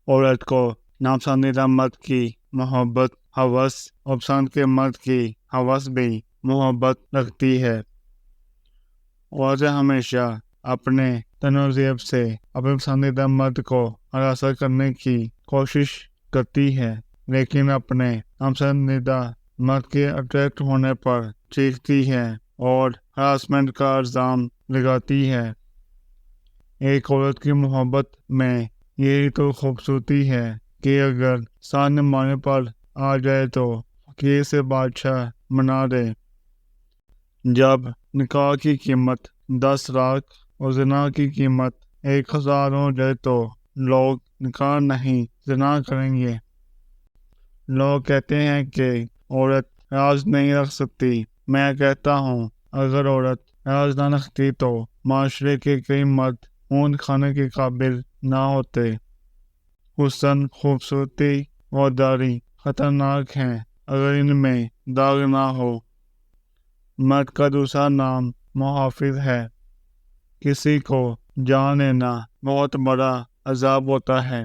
عورت کو ناپسندیدہ مرد کی محبت ہوس اور پسند کے مرد کی ہوس بھی محبت رکھتی ہے۔ عورتیں ہمیشہ اپنے تنوزیب سے اپنے پسندیدہ مرد کو ہراساں کرنے کی کوشش کرتی ہے، لیکن اپنے ناپسندیدہ مرد کے اٹریکٹ ہونے پر چیختی ہے اور ہراسمنٹ کا الزام لگاتی ہے۔ ایک عورت کی محبت میں یہی تو خوبصورتی ہے کہ اگر سامنے مارنے پر آ جائے تو فقیر سے بادشاہ بنا دے۔ جب نکاح کی قیمت 10 لاکھ اور زنا کی قیمت 1000 ہو جائے تو لوگ نکاح نہیں زنا کریں گے۔ لوگ کہتے ہیں کہ عورت راز نہیں رکھ سکتی۔ میں کہتا ہوں اگر عورت راز نہ رکھتی تو معاشرے کے کئی مرد اونٹ کھانے کے قابل نہ ہوتے۔ حسن، خوبصورتی اور داڑھی خطرناک ہیں اگر ان میں داغ نہ ہو۔ مرد کا دوسرا نام محافظ ہے۔ کسی کو جان لینا بہت بڑا عذاب ہوتا ہے۔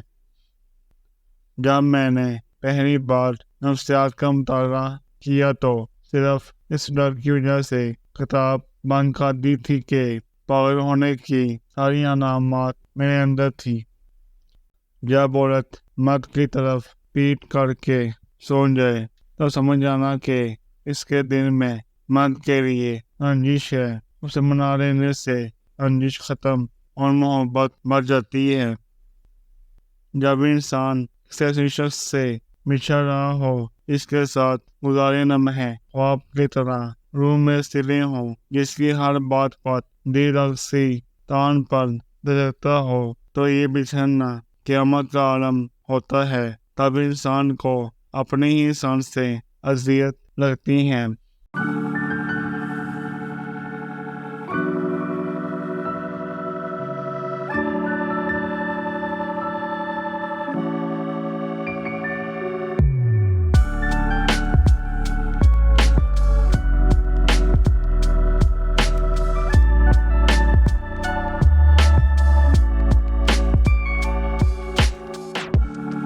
جب میں نے پہلی بار نفسیات کا مطالعہ کیا تو صرف اس ڈر کی وجہ سے کتاب بند کر دی تھی کہ پاگل ہونے کی ساری علامات میرے اندر تھی۔ جب عورت مرد کی طرف پیٹ کر کے سو جائے تو سمجھ جانا کہ اس کے دل میں مرد کے لیے رنجش ہے۔ اسے منا لینے سے رنجش ختم اور محبت بڑھ جاتی ہے۔ جب انسان کسی ایسے شخص سے بچھڑ رہا ہو جس کے ساتھ گزارے لمحے خواب کی طرح روح میں سلے ہوں، جس کی ہر بات دل رقصی تان پر دھڑکتا ہو، تو یہ بچھڑنا قیامت کا عالم ہوتا ہے۔ تب انسان کو اپنے ہی انسان سے اذیت لگتی ہے